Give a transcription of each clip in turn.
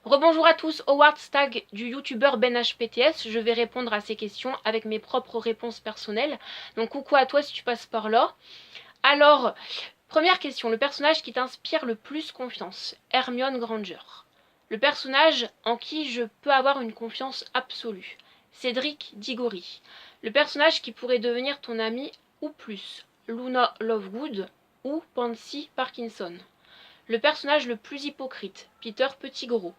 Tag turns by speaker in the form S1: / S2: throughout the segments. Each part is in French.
S1: Rebonjour à tous, Howard Stag du youtubeur BenHPTS. Je vais répondre à ces questions avec mes propres réponses personnelles. Donc coucou à toi si tu passes par là. Alors, première question, le personnage qui t'inspire le plus confiance? Hermione Granger. Le personnage en qui je peux avoir une confiance absolue? Cédric Diggory. Le personnage qui pourrait devenir ton ami ou plus? Luna Lovegood ou Pansy Parkinson. Le personnage le plus hypocrite? Peter Pettigrew.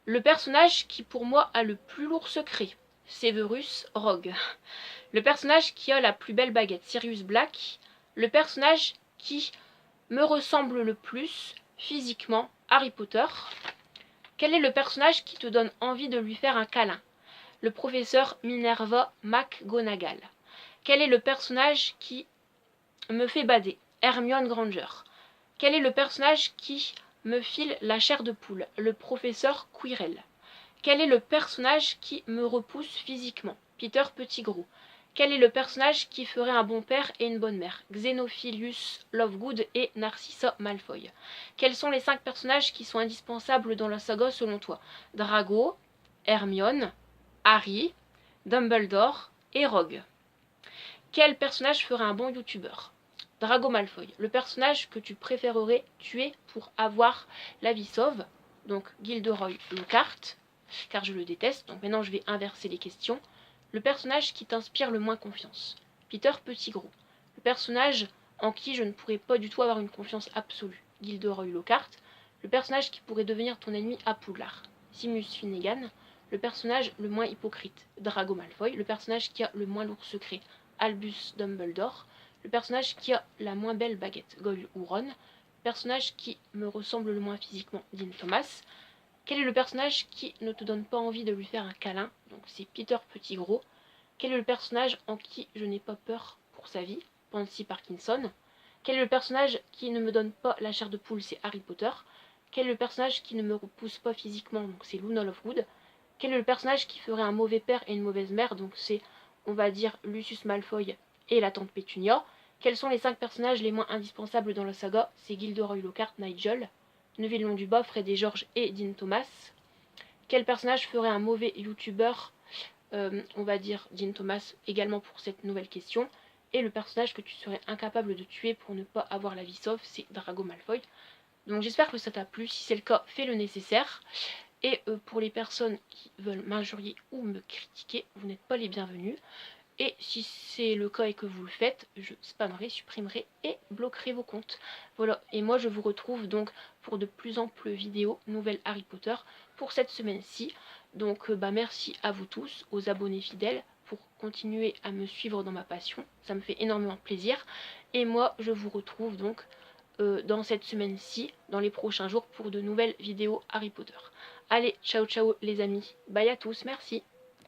S1: Le personnage qui pour moi a le plus lourd secret? Severus Rogue. Le personnage qui a la plus belle baguette? Sirius Black. Le personnage qui me ressemble le plus physiquement? Harry Potter. Quel est le personnage qui te donne envie de lui faire un câlin? Le professeur Minerva McGonagall. Quel est le personnage qui me fait bader? Hermione Granger. Quel est le personnage qui me file la chair de poule? Le professeur Quirrell. Quel est le personnage qui me repousse physiquement? Peter Pettigrew. Quel est le personnage qui ferait un bon père et une bonne mère? Xenophilius Lovegood et Narcissa Malfoy. Quels sont les 5 personnages qui sont indispensables dans la saga selon toi? Drago, Hermione, Harry, Dumbledore et Rogue. Quel personnage ferait un bon youtubeur? Drago Malfoy. Le personnage que tu préférerais tuer pour avoir la vie sauve? Donc Gilderoy Lockhart, car je le déteste. Donc maintenant je vais inverser les questions. Le personnage qui t'inspire le moins confiance? Peter Pettigrew. Le personnage en qui je ne pourrais pas du tout avoir une confiance absolue? Gilderoy Lockhart. Le personnage qui pourrait devenir ton ennemi à Poudlard? Seamus Finnegan. Le personnage le moins hypocrite? Drago Malfoy. Le personnage qui a le moins lourd secret? Albus Dumbledore. Le personnage qui a la moins belle baguette? Goyle ou Ron. Le personnage qui me ressemble le moins physiquement? Dean Thomas. Quel est le personnage qui ne te donne pas envie de lui faire un câlin? Donc c'est Peter Pettigrew. Quel est le personnage en qui je n'ai pas peur pour sa vie? Pansy Parkinson. Quel est le personnage qui ne me donne pas la chair de poule? C'est Harry Potter. Quel est le personnage qui ne me repousse pas physiquement? Donc c'est Luna Lovegood. Quel est le personnage qui ferait un mauvais père et une mauvaise mère? Donc c'est, on va dire, Lucius Malfoy et la tante Pétunia. Quels sont les 5 personnages les moins indispensables dans la saga? C'est Gilderoy Lockhart, Nigel, Neville Londubat, Fred et George et Dean Thomas. Quel personnage ferait un mauvais youtubeur? On va dire Dean Thomas également pour cette nouvelle question. Et le personnage que tu serais incapable de tuer pour ne pas avoir la vie sauve, c'est Drago Malfoy. Donc j'espère que ça t'a plu. Si c'est le cas, fais le nécessaire. Et pour les personnes qui veulent m'injurier ou me critiquer, vous n'êtes pas les bienvenus. Et si c'est le cas et que vous le faites, je spammerai, supprimerai et bloquerai vos comptes. Voilà, et moi je vous retrouve donc pour de plus amples vidéos nouvelles Harry Potter pour cette semaine-ci. Donc merci à vous tous, aux abonnés fidèles, pour continuer à me suivre dans ma passion. Ça me fait énormément plaisir. Et moi je vous retrouve donc dans cette semaine-ci, dans les prochains jours, pour de nouvelles vidéos Harry Potter. Allez, ciao ciao les amis, bye à tous, merci.